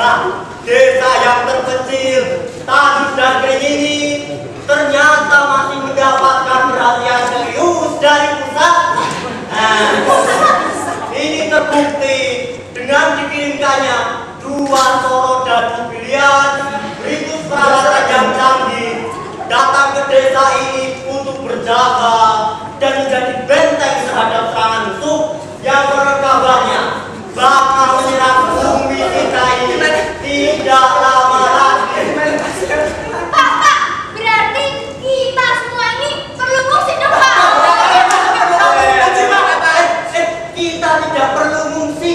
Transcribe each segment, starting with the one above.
Nah, desa yang terpencil, tandus dan kering ini ternyata masih mendapatkan perhatian serius dari pusat. Ini terbukti dengan dikirimkannya 2 sorot dadu pilihan berikut peralatan yang canggih datang ke desa ini untuk berjaga dan menjadi benteng terhadap serangan musuh yang kabarnya bakal menyerang bumi kita ini tidak lama lagi. Pak, berarti kita semua ini perlu ngungsi dong, Pak. Kita tidak perlu ngungsi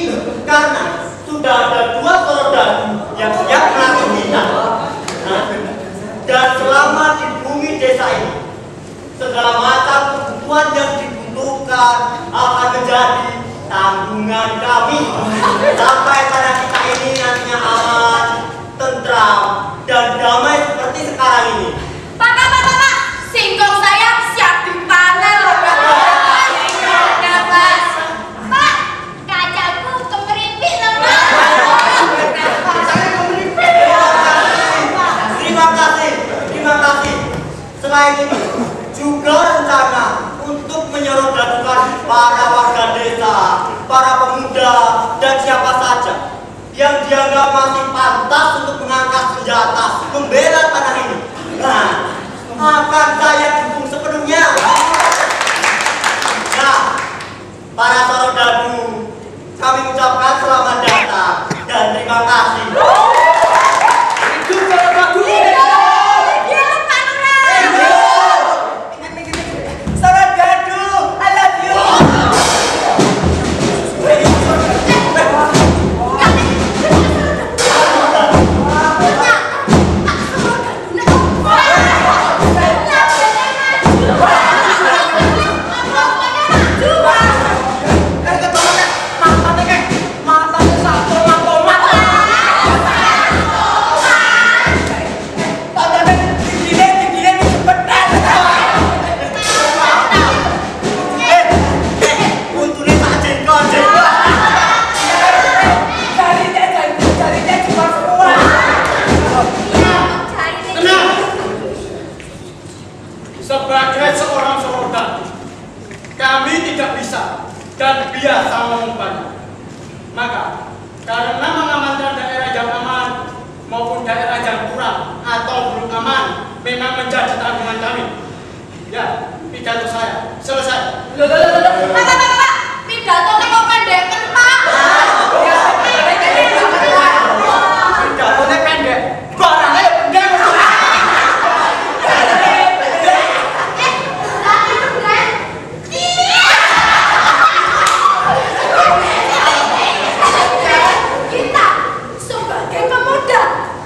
karena sudah ada 2 sorot dadu yang siap menampung kita. Dan selama di bumi desa ini, segala macam kebutuhan yang dibutuhkan akan menjadi tanggungan kami sampai pada kita ini nantinya aman, tentram, dan damai seperti sekarang ini. Pak, singkong saya siap dipanen loh, Pak. Pak, kacaku kemeripik loh, Pak. Terima kasih. Selain itu, juga rencana untuk menyerodadukan para warga desa, para pemuda, dan siapa saja yang dianggap masih pantas untuk mengangkat senjata membela tanah ini. Nah, akan saya dukung sepenuhnya. Nah, para sarodadu, kami ucapkan selamat datang dan terima kasih. Sebagai seorang sarodadu, kami tidak bisa dan biasa mengumpannya. Maka, karena mengamankan daerah yang aman maupun daerah yang kurang atau belum aman memang menjadi tanggungan kami. Ya, pidato saya selesai. Pak, pidato kok pendek, Pak. Pidatonya pendek, barangnya pendek. Kita sebagai pemuda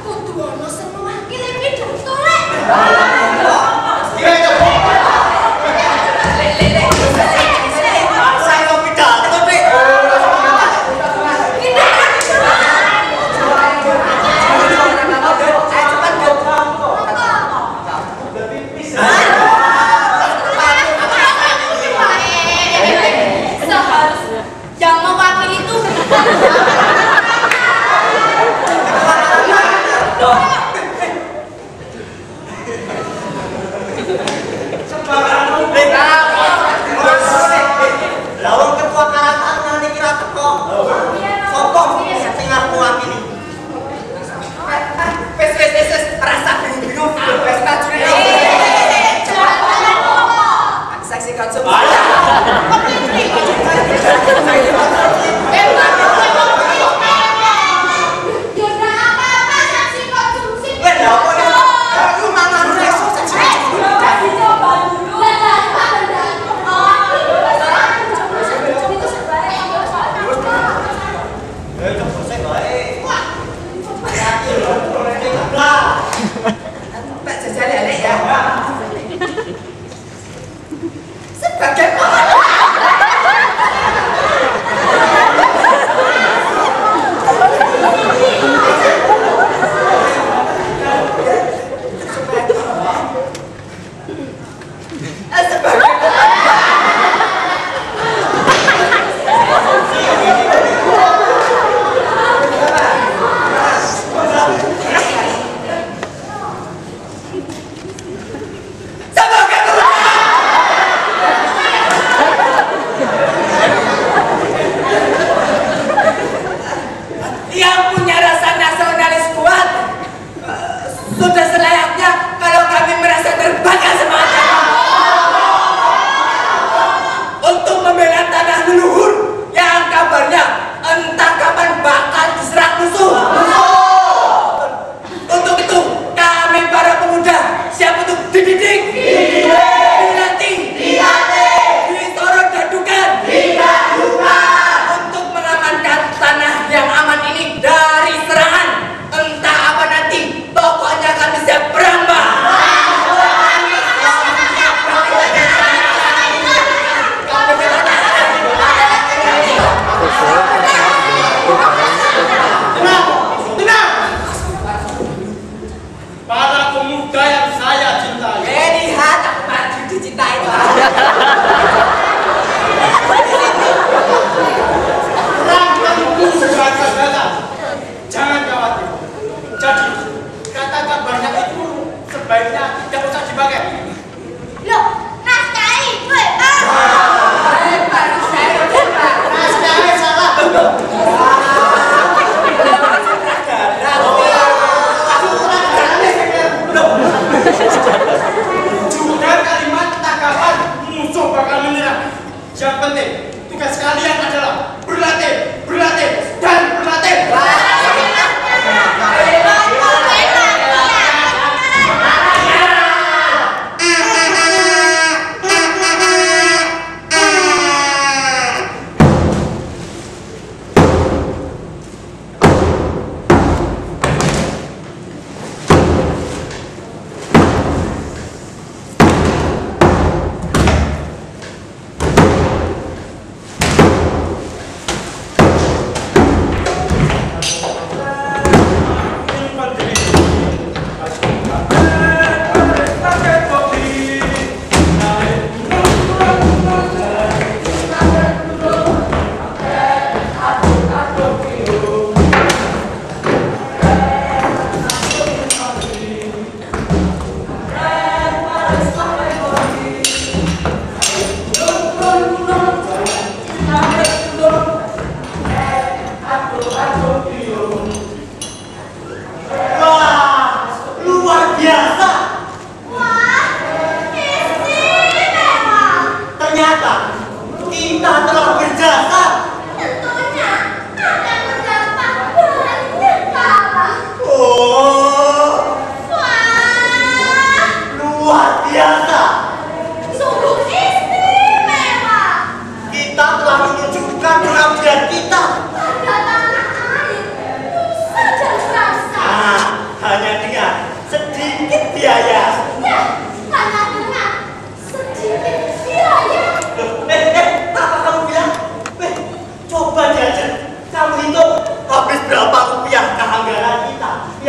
kudu ono sing mewakili pidato lek.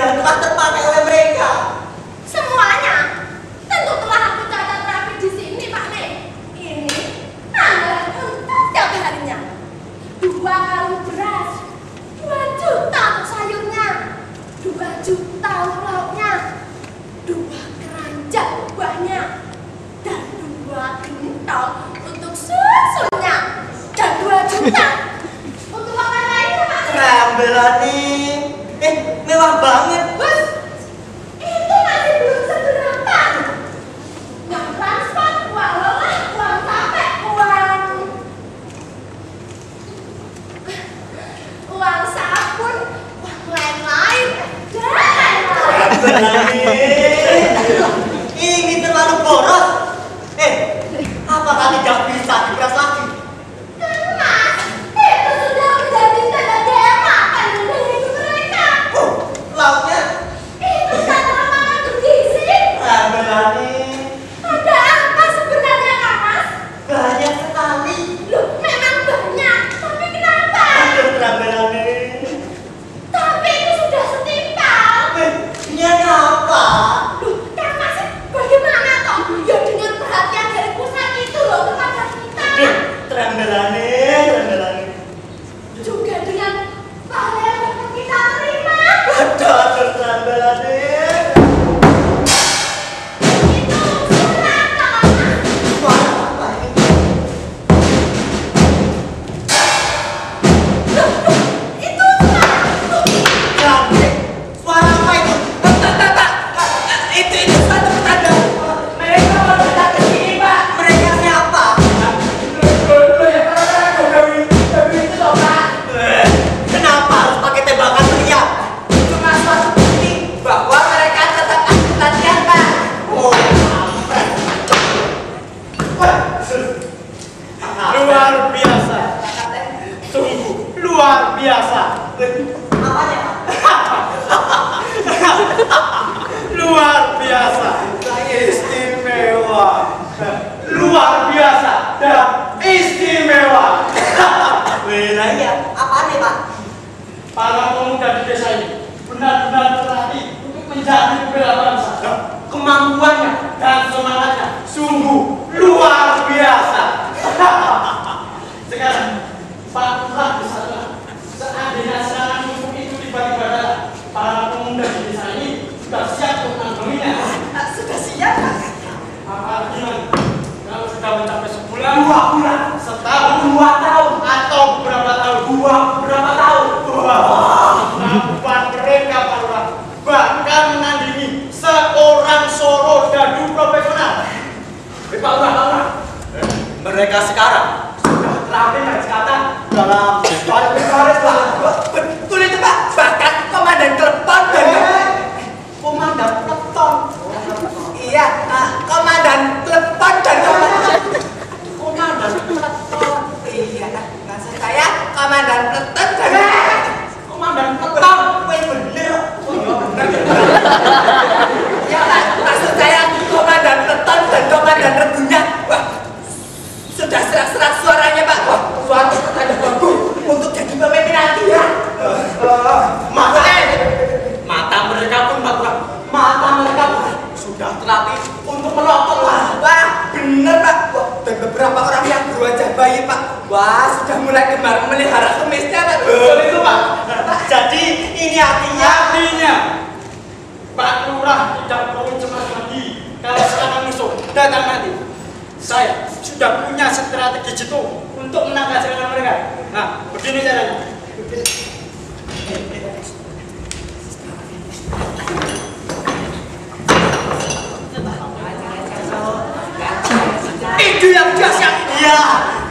yang telah terpakai oleh mereka. Semuanya tentu telah aku catat rapi di sini, Pak Nek. Ini anggaran untuk setiap harinya. 2 karung beras, 2 juta untuk sayurnya, 2 juta untuk lauknya, 2 keranjang buahnya, dan 2 gentong untuk susunya, dan 2 juta untuk makan lainnya, Pak Nek. Rambilani, mewah banget. Bos, itu masih belum seberapa. Uang transport, uang lelah, uang capek, uang sabun, uang lain-lain, dan lain-lain. Rambilani, ini terlalu boros. Apakah tidak bisa diperas lagi? Mas, itu sudah menjadi tanda daya makan dan hidup mereka. Lauknya Itu satu makanan bergizi. Rambilani, Ada apa sebenarnya, Kak Mas? banyak sekali. Loh, memang banyak, tapi kenapa? Aduh, Rambilani. Tapi itu sudah setimpal. Ini apa? Loh, Kak Mas, bagaimana toh? Ya dengan perhatian dari pusat itu loh kepada kita. Rambilani. Juga dengan pahala yang dapat kita terima. Aduh, Rambilani. Itu surat, Kak Mas. Suara apa ini? Loh, itu surat. Rambi, suara apa itu? Itu suatu petanda. Mereka mau datang ke sini, Pak. Mereka siapa? Loh ya, Dewi itu loh, Pak. Kenapa harus pakai tembakan teriak? Cuma suatu bukti bahwa mereka tetap aktif latihan, Pak. Oh, Luar biasa. Sungguh luar biasa. apanya, Pak? Luar biasa. Istimewa. Luar biasa dan istimewa. Nah iya, apanya, Pak? Para pemuda di desa ini benar-benar terlatih untuk menjadi pembela bangsa. Kemampuannya dan semangatnya sungguh luar biasa. Sekarang Pak Lurah di sana, seandainya serangan musuh itu tiba-tiba datang, para pemuda di desa ini sudah siap untuk menanggulinya. Sudah siap, Pak. Apalagi nanti kalau sudah mencapai sebulan, 2 bulan, setahun, 2 tahun, atau berapa tahun, berapa tahun? kemampuan mereka Pak Lurah bahkan menandingi seorang soro dadu profesional. Pak Lurah. Mereka sekarang Sudah terlatih dan sekatan. dalam Baris, Pak. Betul itu, Pak. Bahkan komandan telepon dan komandan peleton. iya, komandan telepon dan Komandan peleton. iya, maksud saya komandan peleton dan Komandan peleton. Weh bener. Oh iya bener. ya, Pak. Maksud saya komandan peleton dan komandan regunya. Wah, sudah serak-serak suaranya, Pak. Wah, suatu petanda bagus untuk jadi pemimpin nanti ya. Mata mereka pun, Pak Lurah. Mata mereka pun sudah terlatih untuk melotot, Pak. Wah, bener, Pak. Wah, dan beberapa orang yang berwajah bayi, Pak. Wah, sudah mulai gemar melihara kumisnya, Pak. Betul itu Pak. Jadi ini artinya Artinya Pak Lurah tidak perlu cemas lagi kalau serangan musuh datang nanti. Saya sudah punya strategi jitu untuk menangkap serangan mereka. Nah, begini caranya. Itu yang dahsyat. iya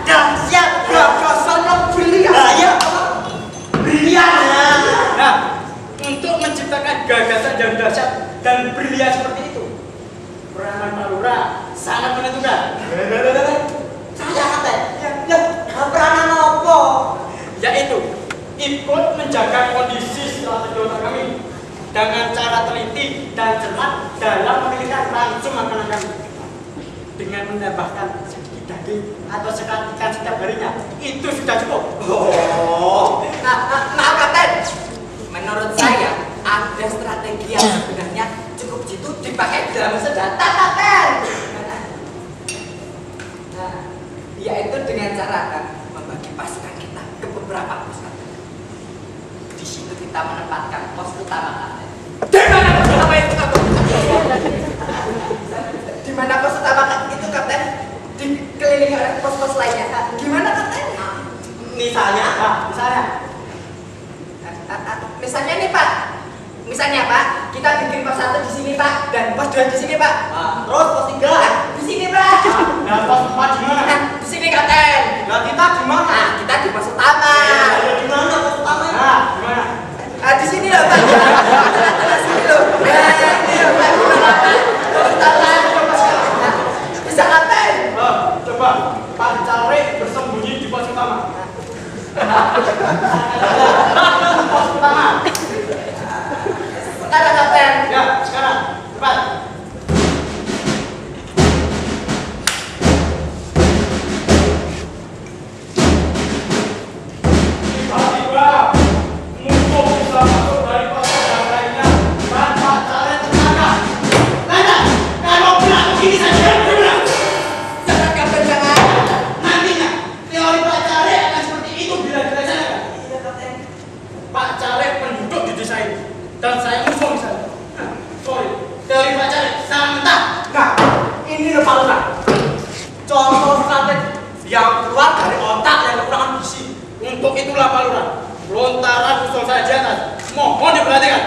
dahsyat. Gagasannya brilian. Nah, iya. Brilian. Nah, untuk menciptakan gagasan yang dahsyat dan brilian seperti itu, peranan Pak Lurah sangat menentukan. Saya kata, ya peranan apa? Yaitu ikut menjaga kondisi strategi otak kami dengan cara teliti dan cermat dalam memilihkan langsung makanan kami dengan menambahkan sedikit daging atau sekat ikan setiap harinya. Itu sudah cukup. Oh, Maaf, Kapten. Menurut saya, ada strategi yang sebenarnya cukup jitu dipakai dalam senjata, Kapten. Nah, yaitu dengan cara membagi pasukan kita ke beberapa pos. Di situ kita menempatkan pos utama, Kapten. Di mana pos utama itu, Kapten? Di mana pos utama itu, Kapten? Dikelilingi oleh pos-pos lainnya. Gimana, Kapten? Misalnya, Misalnya nih, Pak. Misalnya, Pak, kita bikin pos 1 di sini, Pak, dan pos 2 di sini, Pak. terus pos 3. Di sini, Pak. Nah, pos 4 gimana? Di sini, Kapten. Nah, kita di mana? Nah, kita di pos utama. Ya, di mana pos utama? Nah, gimana? Di sini loh, Pak. Tengah-tengah sini loh. Ini loh, Pak. Gimana, Pak? Pos utama. Bisa, Kapten. Coba Pak Carik bersembunyi di pos utama. Pos utama. Sekarang, Kapten. Ya, sekarang cepat. Tiba-tiba musuh bisa masuk dari pos yang lainnya dan Pak Carik tertangkap. Lantas, kalau bilang begini saja, gimana? Jangan, Kapten, jangan. Nantinya teori Pak Carik akan seperti itu bila dilaksanakan. Iya, Kapten. Pak Carik penduduk di desa ini dan saya musuh di sana. Sorry, teori Pak Carik salah. Nah, ini loh Pak Lurah. Contoh strategi yang keluar dari otak yang kekurangan gizi. Untuk itulah Pak Lurah, lontaran usul saya di atas. Mohon diperhatikan.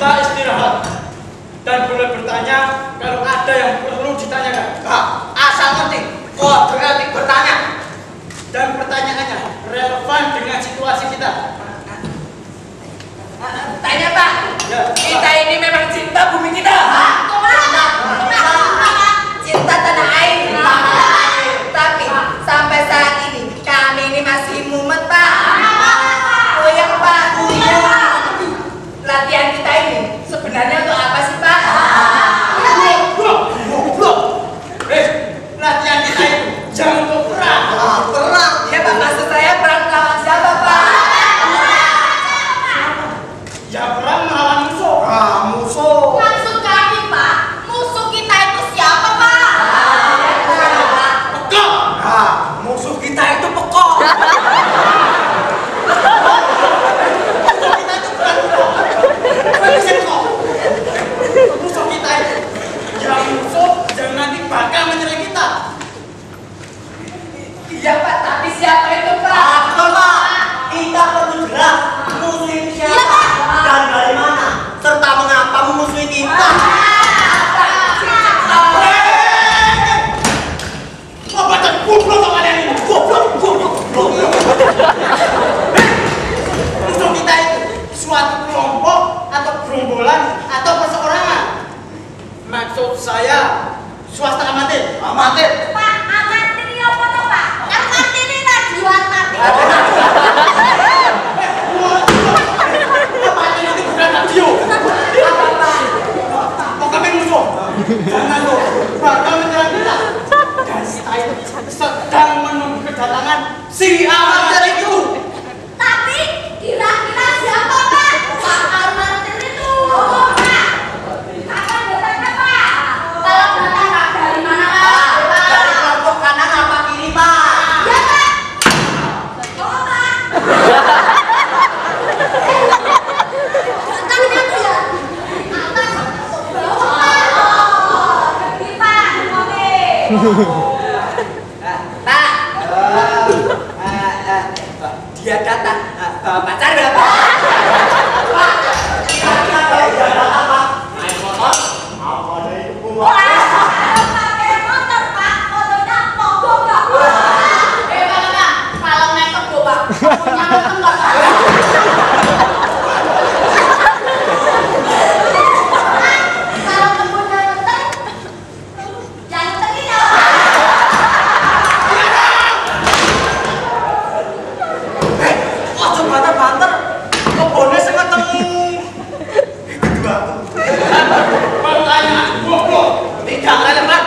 kita istirahat dan boleh bertanya kalau ada yang perlu ditanyakan. Asal ngerti. Oh, berarti bertanya. Dan pertanyaannya relevan dengan situasi kita. Tanya Pak. Ya, Kita ini memang cinta bumi kita. Cinta tanah air. Tapi sampai saat ini kami ini masih mumet Pak. Goyang Pak. Latihan kita ini sebenarnya untuk apa sih Pak? Latihan kita itu jangan untuk perang. Perang. Ya Pak, maksud saya perang melawan siapa Pak? Ya perang melawan musuh. Musuh. Maksud kami, Pak, musuh kita itu siapa, Pak? Pekak. Musuh kita itu pekok. Musuh kita itu bukan kok. Musuh kita itu yang musuh yang nanti bakal menyerang kita. Iya Pak, tapi siapa itu Pak? Betul Pak, kita perlu jelas musuh itu siapa dan dari mana serta mengapa memusuhi kita. Mau baca goblok sama kalian ini? Goblok. Musuh kita itu suatu kelompok atau gerombolan atau perseorangan. Maksud saya swasta amatir. Pak, amatir ini apa toh, Pak? Kan amatir ini radio amatir. Amatir itu bukan radio. Mau kami musuh? Jangan loh, bakal menyerang kita. Dan kita itu sedang menunggu kedatangan si amatir itu. Tapi kira-kira siapa, Pak? Pak amatir itu. Pak, kapan datangnya, Pak? Kalau datang Pak, dari mana, Pak? Dari kelompok kanan apa kiri Pak? Ya, Pak. Oh, Pak. Datangnya tuh ya atas atau bawah, Pak? Oh, pergi, Pak. Oke. Pak. Dia datang bawa pacar nggak Pak? Pakai motor, Pak. Motornya mogok nggak, Pak? Pak, kalau naik kebo, Pak, punya motor nggak, Pak? Kalau kebunnya motor, jangan nyeterin ya, Pak. Ojo banter-banter. Kebunnya sing ketemu. Pertanyaan goblok. Tidak relevan.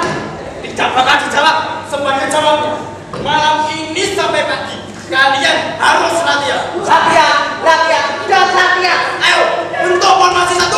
Tidak bakal dijawab. Sebagai jawabnya, malam ini sampai pagi kalian harus latihan. Latihan. Ayo, untuk formasi 1.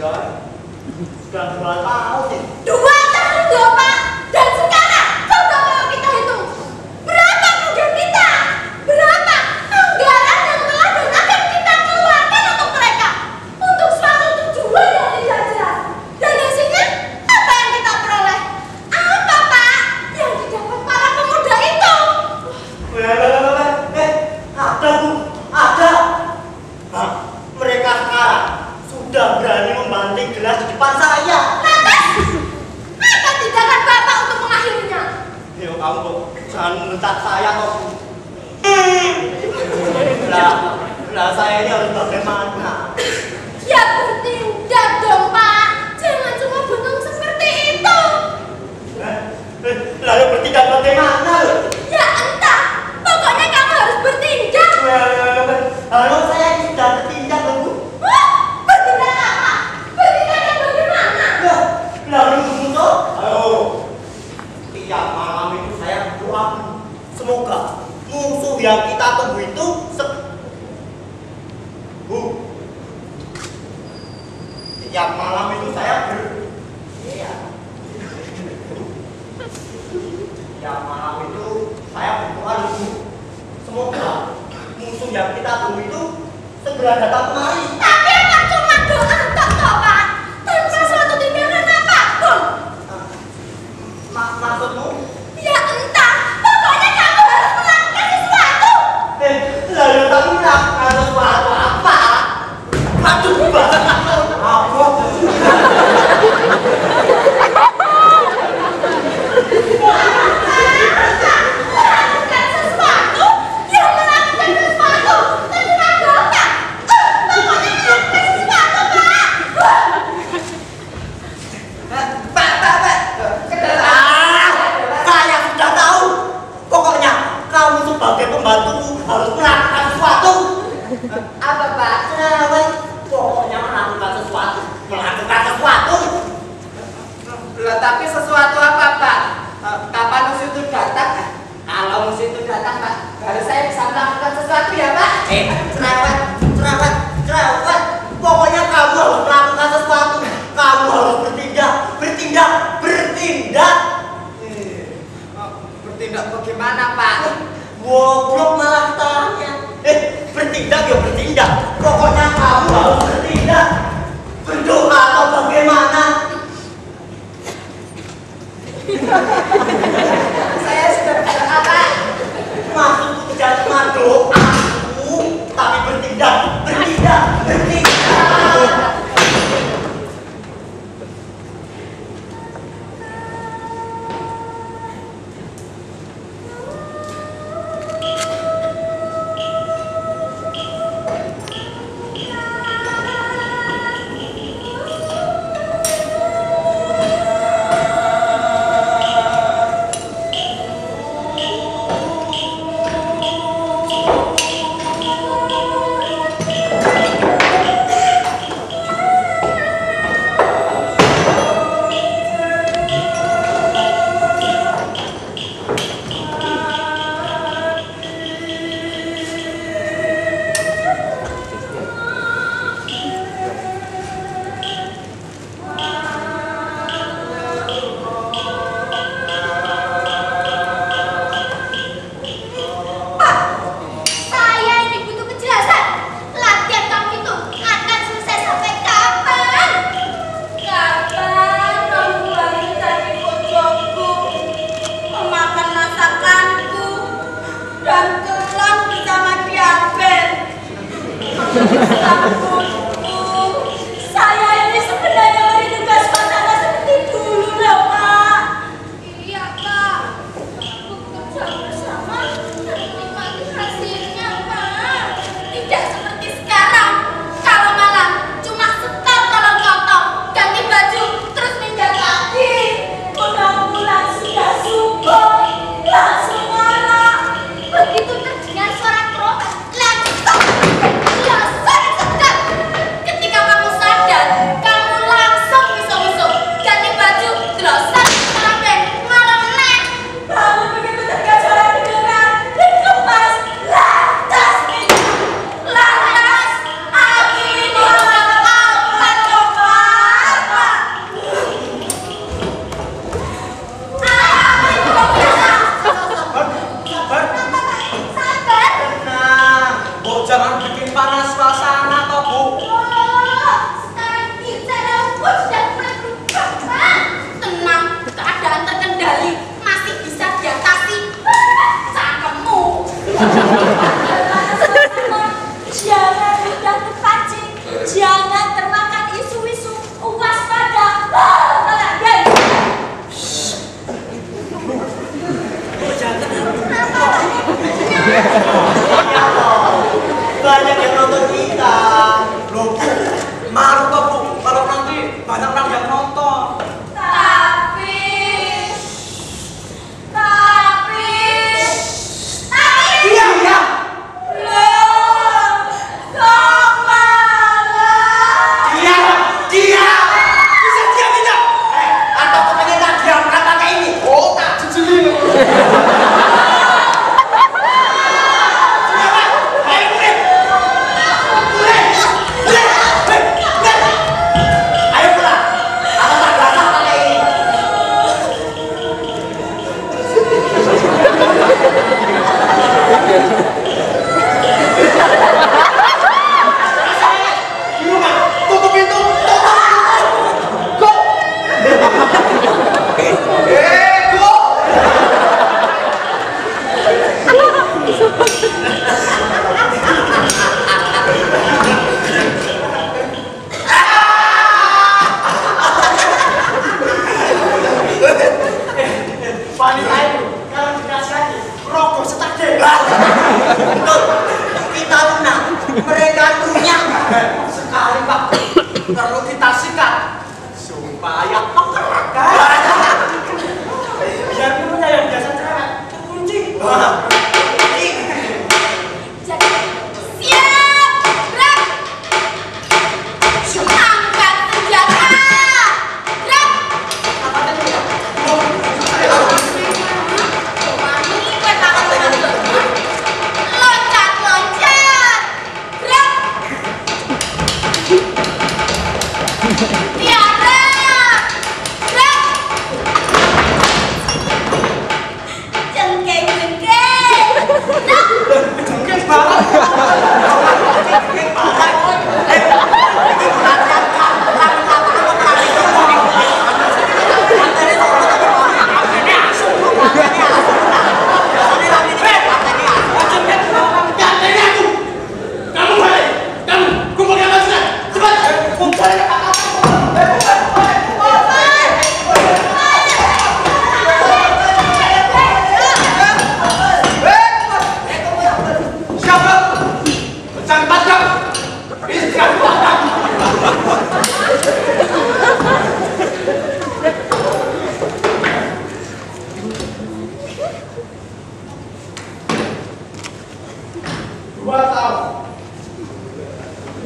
Sudah 2 tahun nih. 2 tahun loh Pak. Dan sekarang coba kalau kita hitung berapa kerugian kita, berapa anggaran yang telah dan akan kita keluarkan untuk mereka, untuk suatu tujuan yang tidak jelas. Dan hasilnya apa yang kita peroleh? Apa Pak yang didapat para pemuda itu? Ada Bu, ada. Nah, mereka sekarang sudah berani membanting gelas di depan saya. Lantas, apa tindakan Bapak untuk mengakhirinya? Yo kamu kok jangan menentang saya kok. Lah saya ini harus bagaimana? Ya bertindak dong Pak, jangan cuma bengong seperti itu. Lalu bertindak bagaimana loh? Ya entah, pokoknya kamu harus bertindak. Lalu saya ini sudah bertindak loh Bu. Wah, bertindak apa? Bertindak yang bagaimana? Lalu Bu, ayo. Tiap malam itu saya berdoa semoga musuh yang kita tunggu itu Bu. Tiap malam itu saya tiap malam itu saya berdoa Bu. Semoga musuh yang kita tunggu itu segera datang kemari. Tapi apa cuma doa tok toh Pak? Tanpa suatu tindakan apapun. Maksudmu? Ya entah, pokoknya kamu harus melakukan sesuatu. Lalu tapi melakukan sesuatu apa? Aduh, apa? Melakukan sesuatu, ya melakukan sesuatu. Terserah Bapak. Pokoknya Tiara! Rek! Jengkeng-jengkeng! Nah! Jengkeng banget. Jengkeng banget.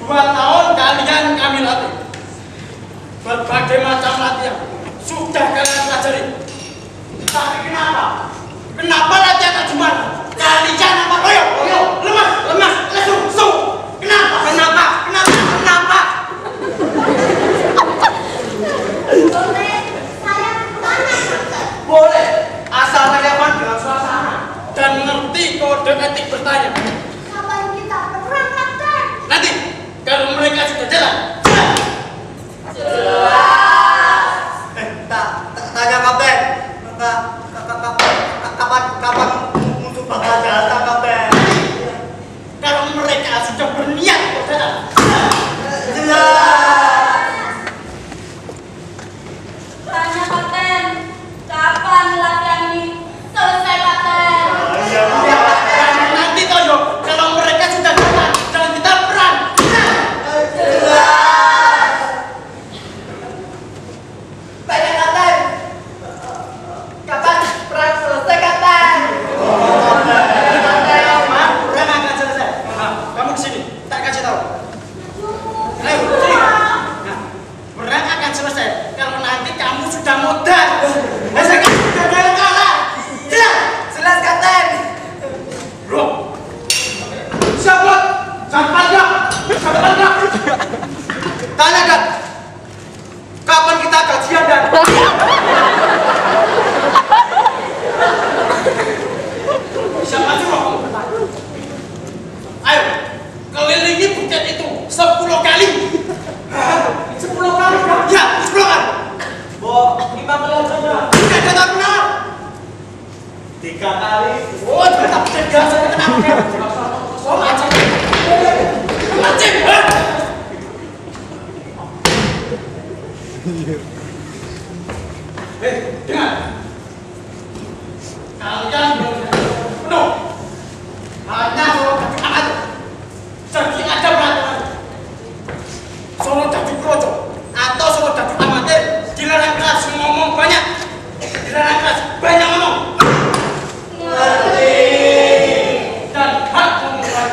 Dua tahun kalian kami latih. Berbagai macam latihan sudah kalian pelajari. Tapi kenapa? Kenapa latihan tak cuma kalian apa loyo, lemas, lesu. Kenapa? Boleh saya tanya, Dokter? Boleh, asal relevan dengan suasana. Dan mengerti kode etik bertanya. Kapan kita perang, Dokter? Nanti kalau mereka sudah jalan. Tanya kapten, kapan musuh bakal datang kapten? Kalau mereka sudah berniat untuk datang. Tanya, Kapten. Kapan latihan ini selesai, Kapten? Dan nanti Toyo, kalau mereka sudah datang dan kita perang. Tanya kapten. Kapan perang selesai kapten? Perang akan selesai. Kamu kesini, tak kasih tahu. Ayo, sini. Nah, perang akan selesai kalau nanti kamu sudah modal. Saya kasih sudah ada yang kalah. Jelas kapten. Loh. Siapa? Sampai. Tanya Dan, kapan kita gajian Dan? Siapa suruh kamu bertanya? Ayo, kelilingi bukit itu 10 kali. 10 kali Dan? Ya, 10 kali. Bo, 5 kali saja. Tidak ada benar. 3 kali. Oh, tetap tegas. Kenapa? Oh, macam. Dengar. Kalian penuh. Hanya solo dadu amat. Jadi ada peraturan. Solo dadu kroco atau solo dadu amatir dilarang keras ngomong banyak. Dilarang keras banyak ngomong. Dan hak ngomong banyak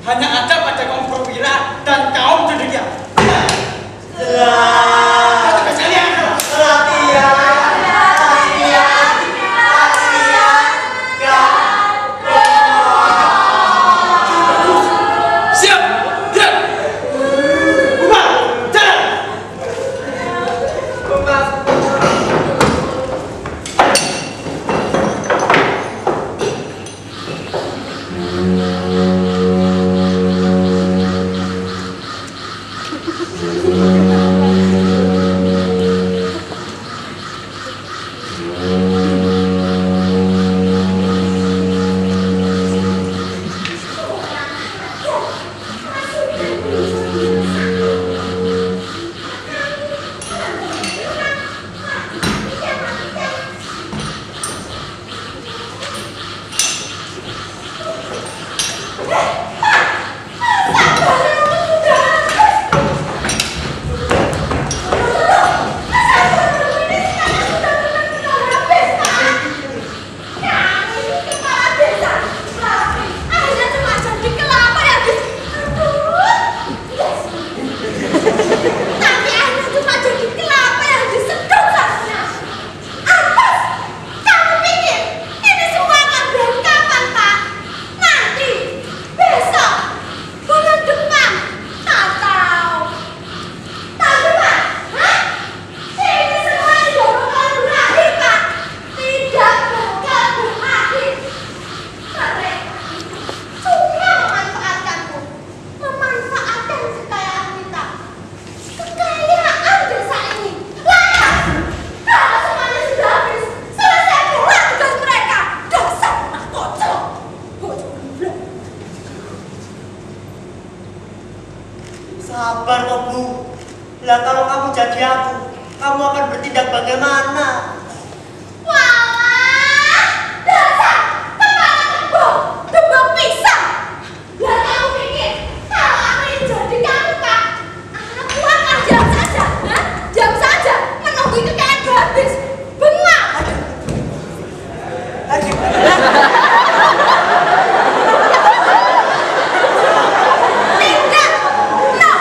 hanya ada pada kaum perwira dan kaum cendekia. Tugas kalian adalah Latihan. kamu akan bertindak bagaimana? Walah, dasar kepala kebo pisang. Biar kamu pikir kalau aku ini jadi kamu, Kak, aku akan diam saja, diam saja menunggu itu kayak habis. Bengak. Tidak, no,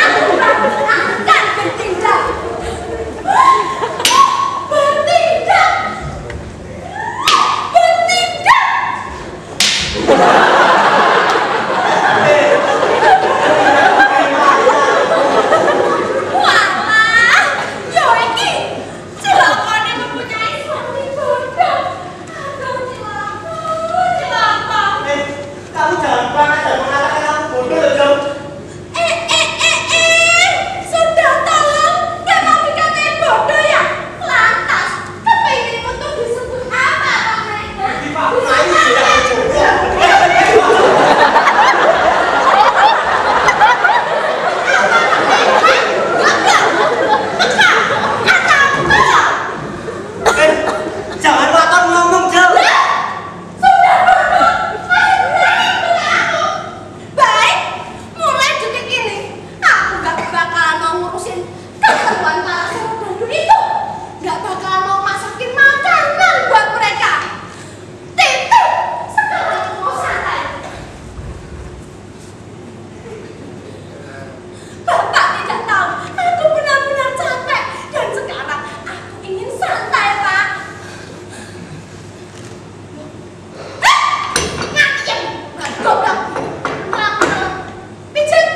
aku akan bertindak. Kamu jangan panas dan mengatakan aku bodoh loh, Jom. Sudah tolong, kenapa dikatain bodoh ya? Lantas, kepingin untuk disebut apa, Pak Mereka? Main tidak bodoh. Jangan waton ngomong, Jom. Baik, mulai detik ini aku gak bakalan mau ngurusin keperluan para saudara itu. Gak bakalan mau masakin makanan buat mereka. Titik, sekarang aku mau santai. Bapak tidak tahu, aku benar-benar capek dan sekarang aku ingin santai, Pak. Ngakiem, goblok. Pijit.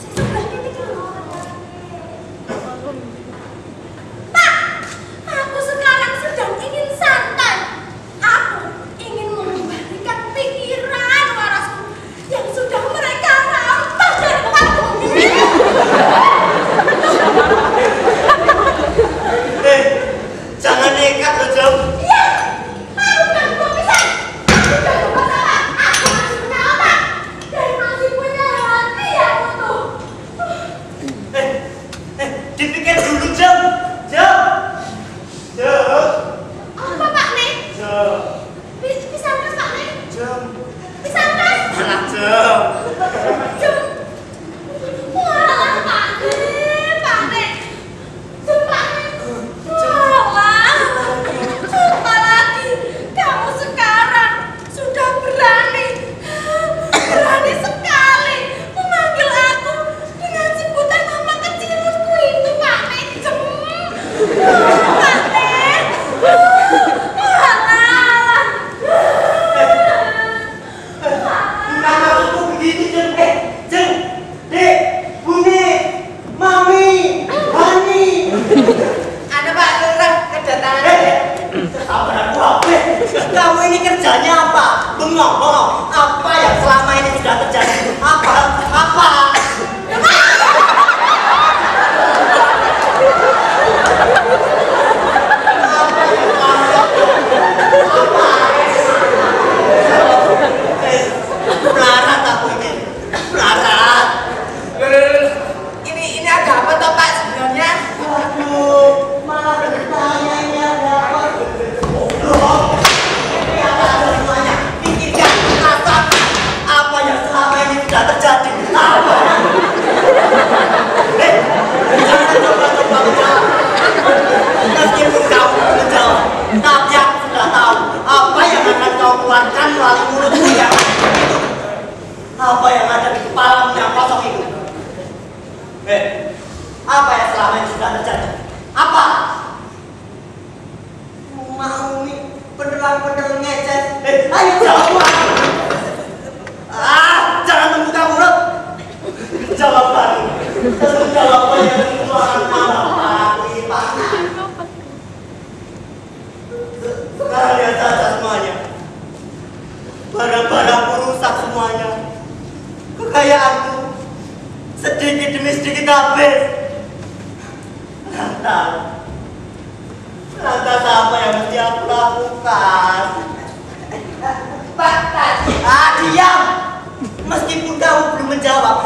Sebelah ini kan. Pak, aku sekarang sedang ingin santai. Aku ingin mengembalikan pikiran warasku yang sudah mereka rampas dari tempatku. Jangan nekat loh, Jom. Iya, aku bukan buah pisang. Aku udah coba salah. Aku masih punya otak dan masih punya hati yang utuh. Dipikir dulu, Jom. Jom. Jom. Apa, Pak Nek? Jom. Pisang kas, Pak Nek? Jom. Pisang kas? Mana, Jom? Jom. Walah, Pak Nek. Pak Nek. Jom, Pak Nek. Walah. Apa lagi? Kamu sekarang sudah berani sekali memanggil aku dengan sebutan nama kecilku itu, Pak Nek. Jem. Pak Nek. Walah. Bukan maksudku begitu, Jom. Jom. Dek, Bumi, Mami, Hani. Ada Pak Lurah kedatangan. Sabar aku habis. Kamu ini kerjanya apa? Bengong. Apa yang selama ini sudah terjadi? Apa? Melarat aku ini. Melarat. Ini ada apa toh Pak sebenarnya? Aduh, malah bertanya ini ada apa? Bodoh. Ini ada semuanya. Pikirkan, rasakan apa yang selama ini sudah terjadi. Apa? Jangan coba-coba menjawab. Meskipun kamu belum menjawab, tapi aku sudah tahu apa yang akan kau keluarkan melalui mulutmu yang itu. Apa yang ada di kepalamu yang kosong itu? Apa yang selama ini sudah terjadi? Apa? Mau nih beneran ngeces. Ayo jawab. Jangan membuka mulut. Jawab lagi. Jawab yang keluaran aku ini panas. Sekarang lihat saja semuanya. Barang-barangku rusak semuanya. Kekayaanku sedikit demi sedikit habis. Lantas apa yang mesti aku lakukan? Pak, tadi Diam! Meskipun kamu belum menjawab,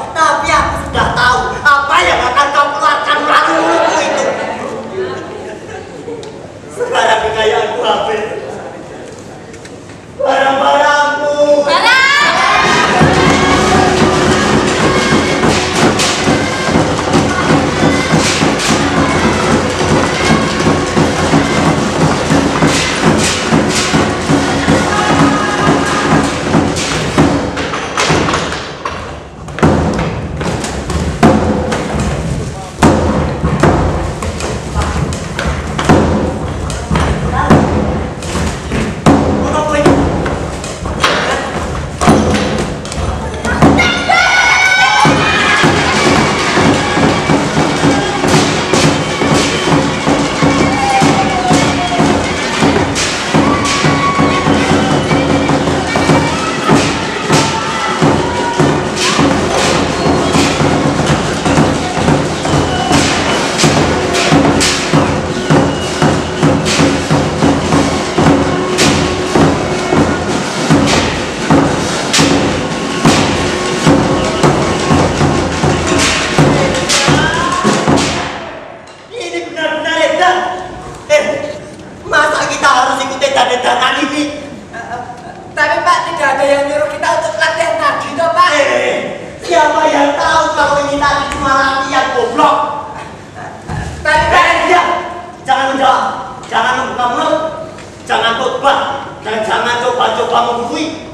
Dan jangan coba-coba menggurui.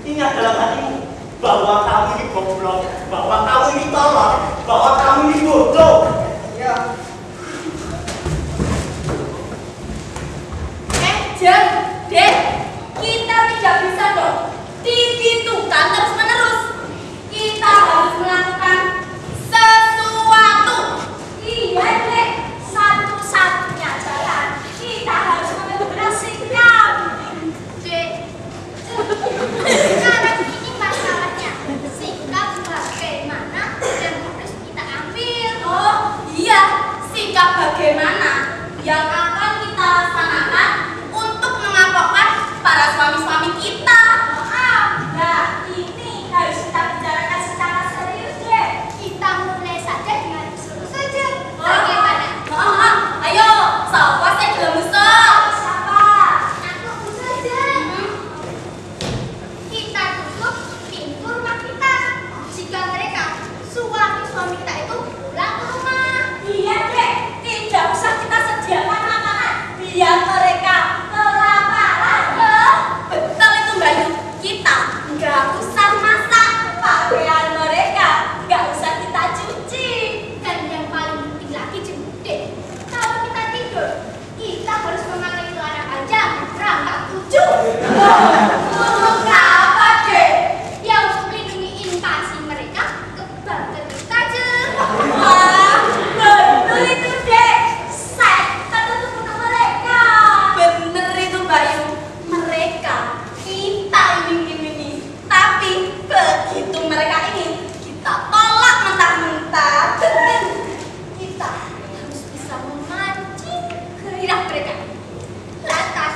Ingat dalam hatimu bahwa kamu ini goblok, bahwa kamu ini tolol, bahwa kamu ini bodoh. Ya. Jan, Dek, kita tidak bisa dong digitukan terus-menerus. Kita harus melakukan sesuatu. Iya, Dek, satu-satunya jalan kita harus menentukan sikap. Dek, sekarang ini masalahnya sikap bagaimana yang harus kita ambil. Oh iya, sikap bagaimana yang akan kita laksanakan untuk mengapokkan para suami-suami kita. Maaf, nah ini harus kita bicarakan secara serius, deh. Kita mulai saja dengan usul saja. Bagaimana? Ayo, siapa sih belum usul? Siapa? Aku saja. Kita tutup pintu rumah kita. Jika mereka suami-suami kita itu pulang ke rumah. Iya, Dek. Tidak usah kita sediakan makanan biar mereka kelaparan. Betul itu, Mbak Yu. Kita nggak usah masak, pakaian mereka nggak usah kita cuci. Dan yang paling penting lagi, Dek, kalau kita tidur, kita harus memakai celana panjang rangka 7. Untuk apa, Dek? Ya untuk melindungi invasi mereka ke bangsa kita aja. Wah, betul itu, Dek. Saya kata untuk mereka. Bener itu, Mbak Yu. Mereka kita iming-imingi, tapi begitu mereka ingin kita tolak mentah-mentah. Kita harus bisa memancing gairah mereka. Lantas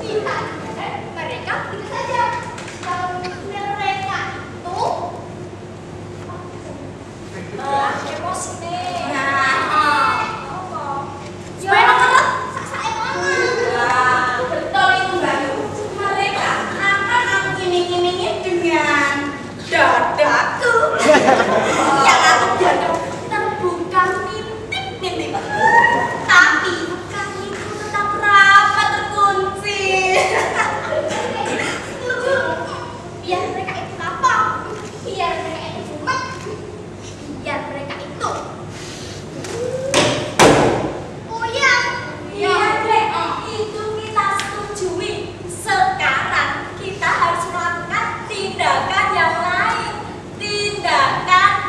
kita mereka begitu saja. Kalau mereka itu emosi nih. Supaya ngerti saksa emosi. Betul itu, Mbak Yu. Mereka akan aku iming-imingi dengan dadaku. Yang aku dadap terbuka mintip-mintip. Tapi kami itu tetap rapat terkunci. Biar mereka itu apa? Biar mereka itu jumat. Biar mereka itu. Oh iya. Iya, Dek. Itu kita setujui. Sekarang kita harus melakukan tindakan yang lain. Tindakan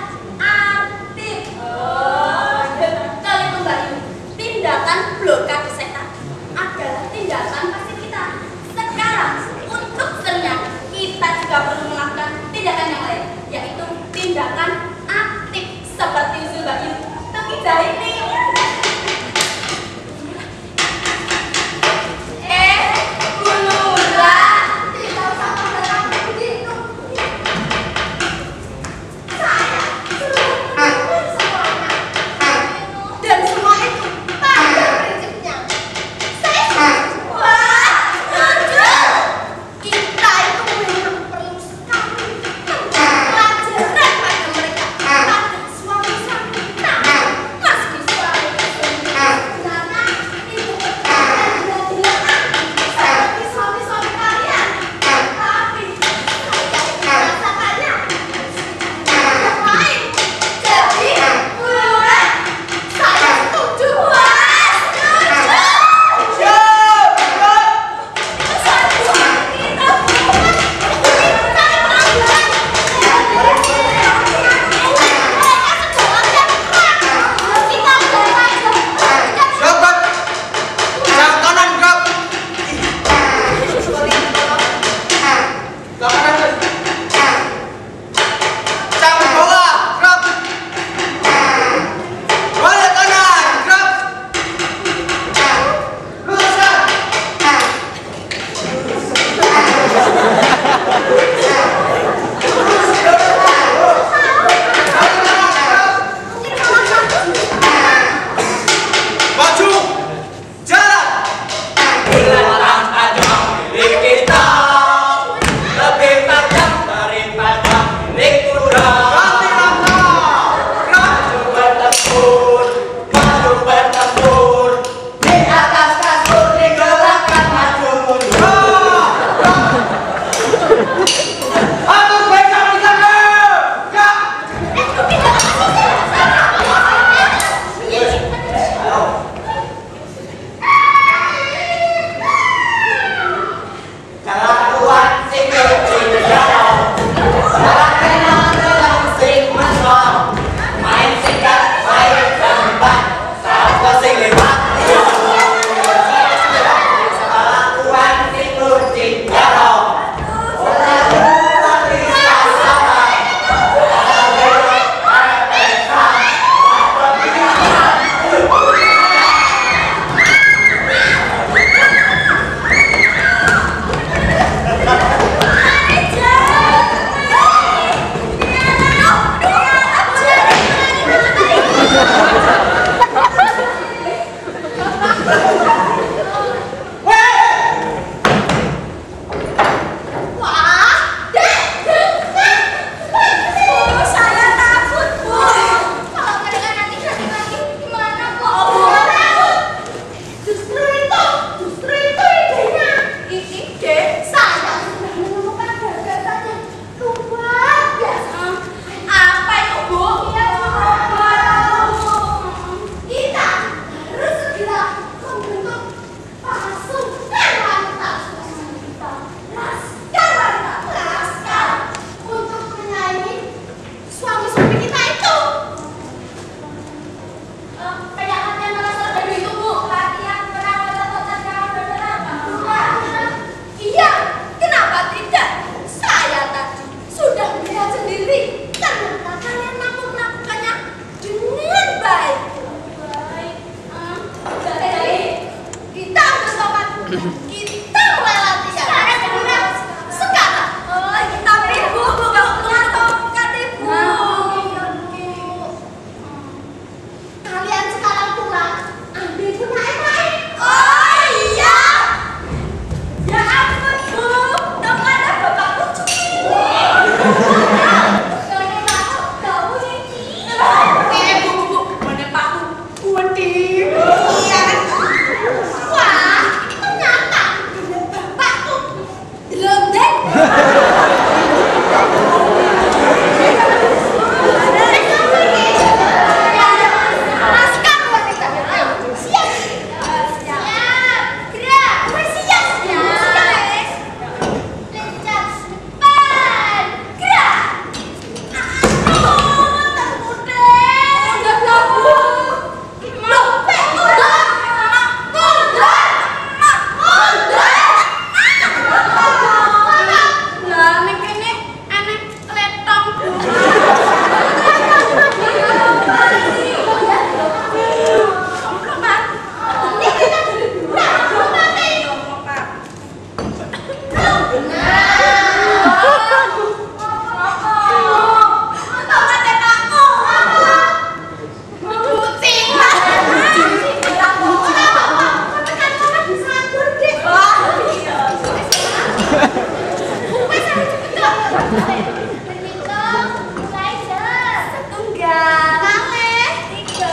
Berhitung, mulai deh. Setunggal. Kaleh. Tiga.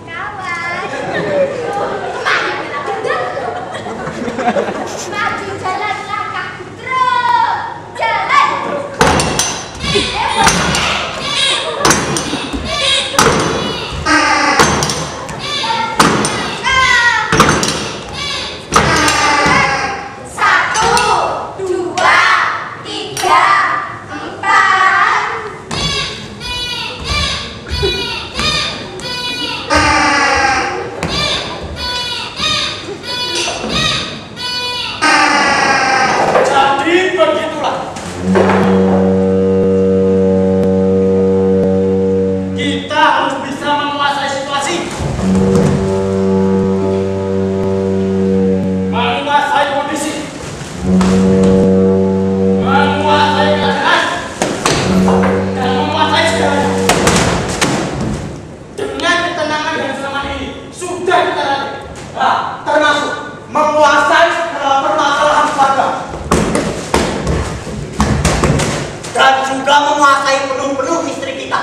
Kawan. Kemana kita benda? Maju jalan langkah terus. Jalan. Kita harus bisa menguasai situasi, menguasai kondisi, menguasai keadaan, dan menguasai segalanya. Dengan ketenangan dan selama ini sudah kita latih. Nah, termasuk menguasai segala permasalahan keluarga dan juga menguasai penuh-penuh istri kita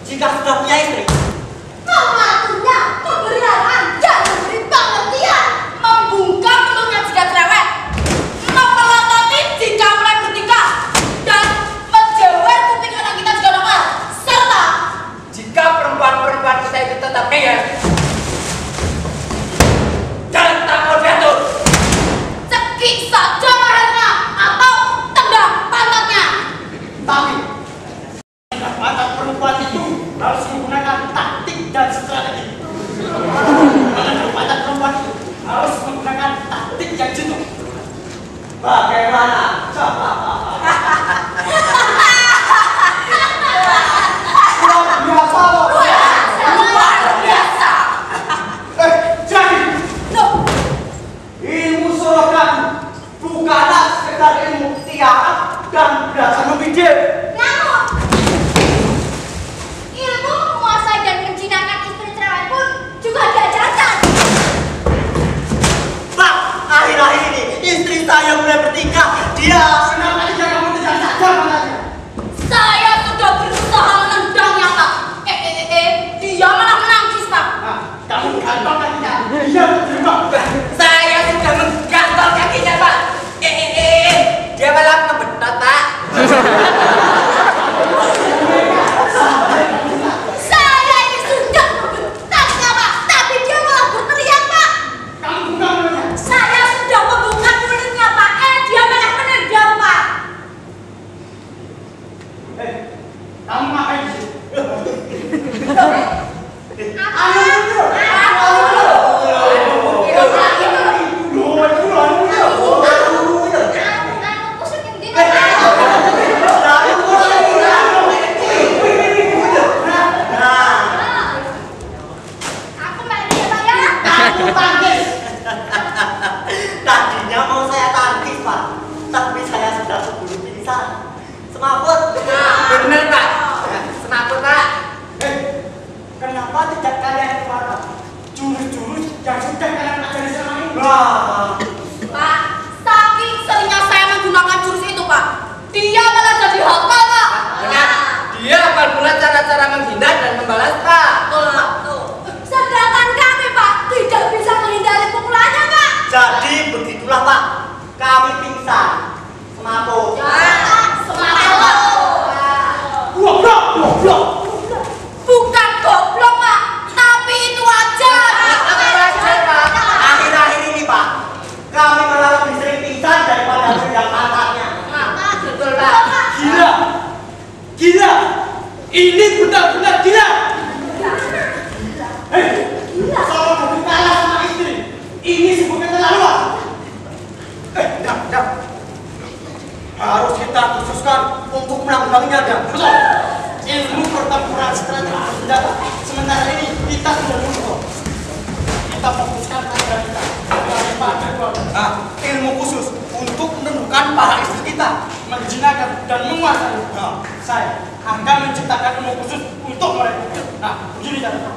jika sudah punya istri. Mengaturnya keberanian dan memberi pengertian, membuka mulutnya jika cerewet, mempelototi jika mulai bertingkah, dan menjewer kuping anak kita jika nakal, serta Jika perempuan-perempuan kita itu tetap kaya dan tak mau diatur, cekik saja lehernya atau tendang pantatnya. Tapi pantat perempuan itu harus menggunakan taktik dan strategi. Mengenai pantat perempuan itu harus menggunakan taktik yang jitu. Bagaimana? Luar biasa. Jadi Loh, Ilmu sorogan bukanlah sekedar ilmu tiara dan belajar membidik. namun ilmu menguasai dan menjinakkan istri cerewet pun juga diajarkan. Pak, akhir-akhir ini istri saya mulai bertingkah. Dia kenapa tidak kamu tidak sadar pantatnya? Saya sudah berusaha menendangnya, Pak. Dia malah menangis, Pak. Nah, kamu gantung kakinya. Dia terjebak. saya sudah menggantung kakinya, Pak. Dia malah ngebetot, Pak. Saya ini sudah membentaknya, Pak. Tapi dia malah berteriak, Pak. Kamu buka mulutnya. Saya sudah membuka mulutnya, Pak. Dia malah menendang, Pak. Kamu ngapain di sini? tadinya mau saya tangkis, Pak, tapi saya sudah keburu pingsan. Semaput. Bener, Pak. Semaput, Pak. Kenapa tidak kalian keluarkan jurus-jurus yang sudah kalian pelajari selama ini? Wah, Pak, saking seringnya saya menggunakan jurus itu, Pak. Dia malah jadi hafal, Pak. Benar. Dia hafal pula cara-cara menghina dan membalas, Pak. Sedangkan kami, Pak, tidak bisa menghindari pukulannya, Pak. jadi begitulah, Pak. Kami pingsan. Semaput. Semangat. Goblok, goblok. Bukan goblok, Pak, tapi itu ajar. Akhir-akhir ini, Pak, kami malah lebih sering pingsan daripada menendang pantatnya. Betul, Pak. Gila. Gila. Ini benar-benar gila. Hei, kalau kamu kalah sama istri, ini sebuah keterlaluan. Dap. Harus kita khususkan untuk menanggulanginya, Dap. Betul. Ilmu pertempuran strategi bersenjata. Sementara ini kita sudah lulus. Kita fokuskan pada kita. Daripada keluarga. Nah, ilmu khusus untuk menentukan para istri kita. Menjinakkan dan menguasai. Nah, Saya akan menciptakan ilmu khusus untuk mereka. Nah, begini caranya.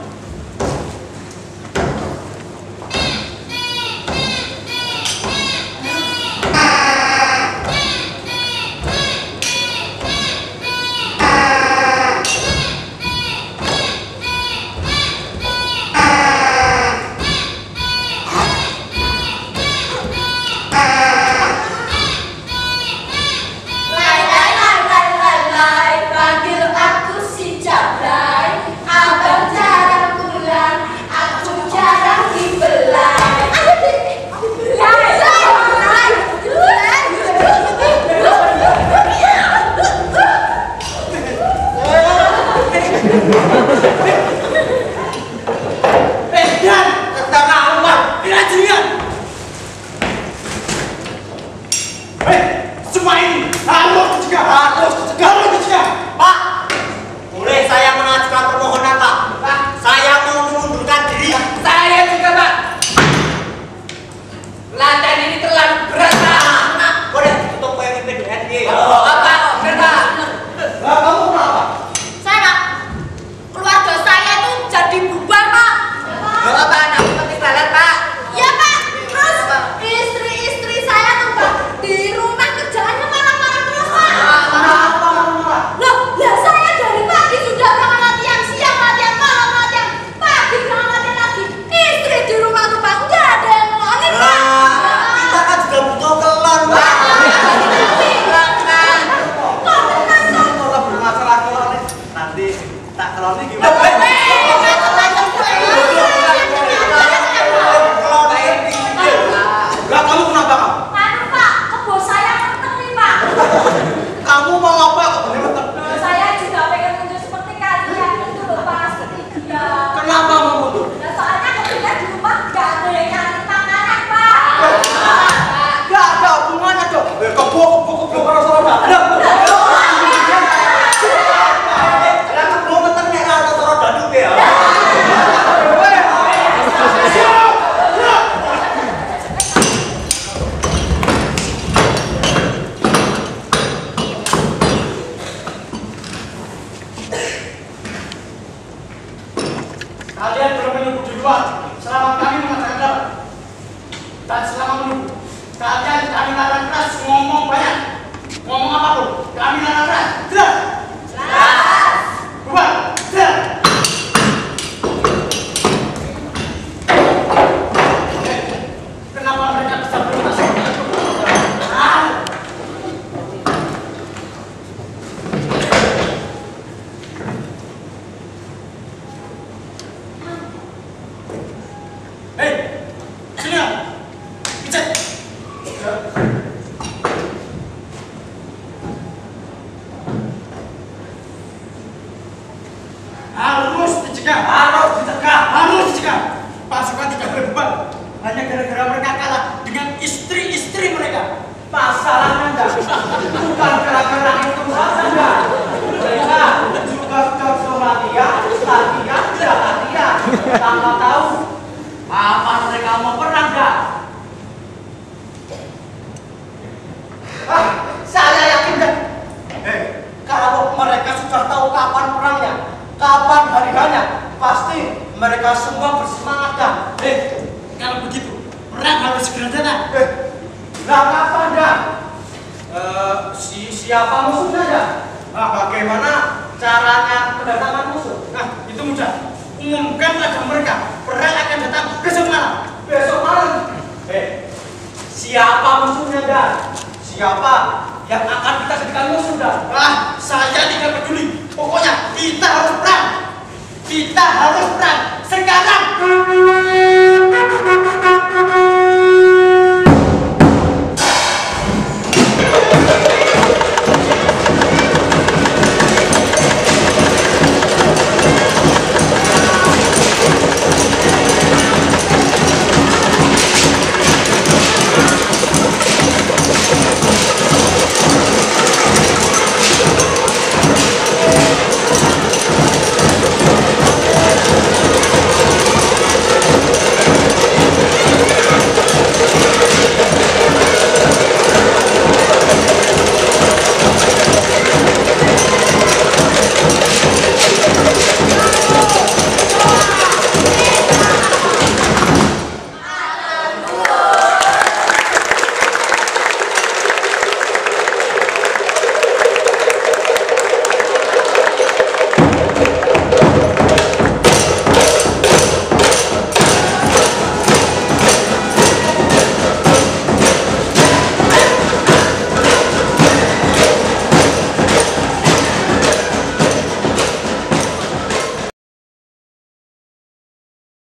berdua, selama kami mengatakan dapat dan selama menunggu, kalian kami larang keras ngomong banyak, ngomong apapun, kami larang keras, jelas? Jelas. Bubar, jelas? Kenapa mereka bisa berbuat seperti itu? Hei, sini ya, cek. Harus dicegah, harus dicegah. Pasukan tidak boleh bubar hanya gara-gara mereka kalah dengan istri-istri mereka. Masalahnya enggak, bukan gara-gara itu saja enggak. Mereka juga sudah latihan, tanpa tahu kapan mereka mau perang enggak. Saya yakin enggak. Kalau mereka sudah tahu kapan perangnya, kapan hari-harinya, pasti mereka semua bersemangat kan. Kalau begitu, perang harus segera datang. Lah kapan dah? Siapa musuhnya dah? Bagaimana caranya kedatangan musuh? Nah, itu mudah. Umumkan pada mereka, perang akan datang besok malam. Besok malam. Siapa musuhnya dah? Siapa yang akan kita jadikan musuh dah? Saya tidak peduli. Pokoknya kita harus perang. Kita harus perang sekarang.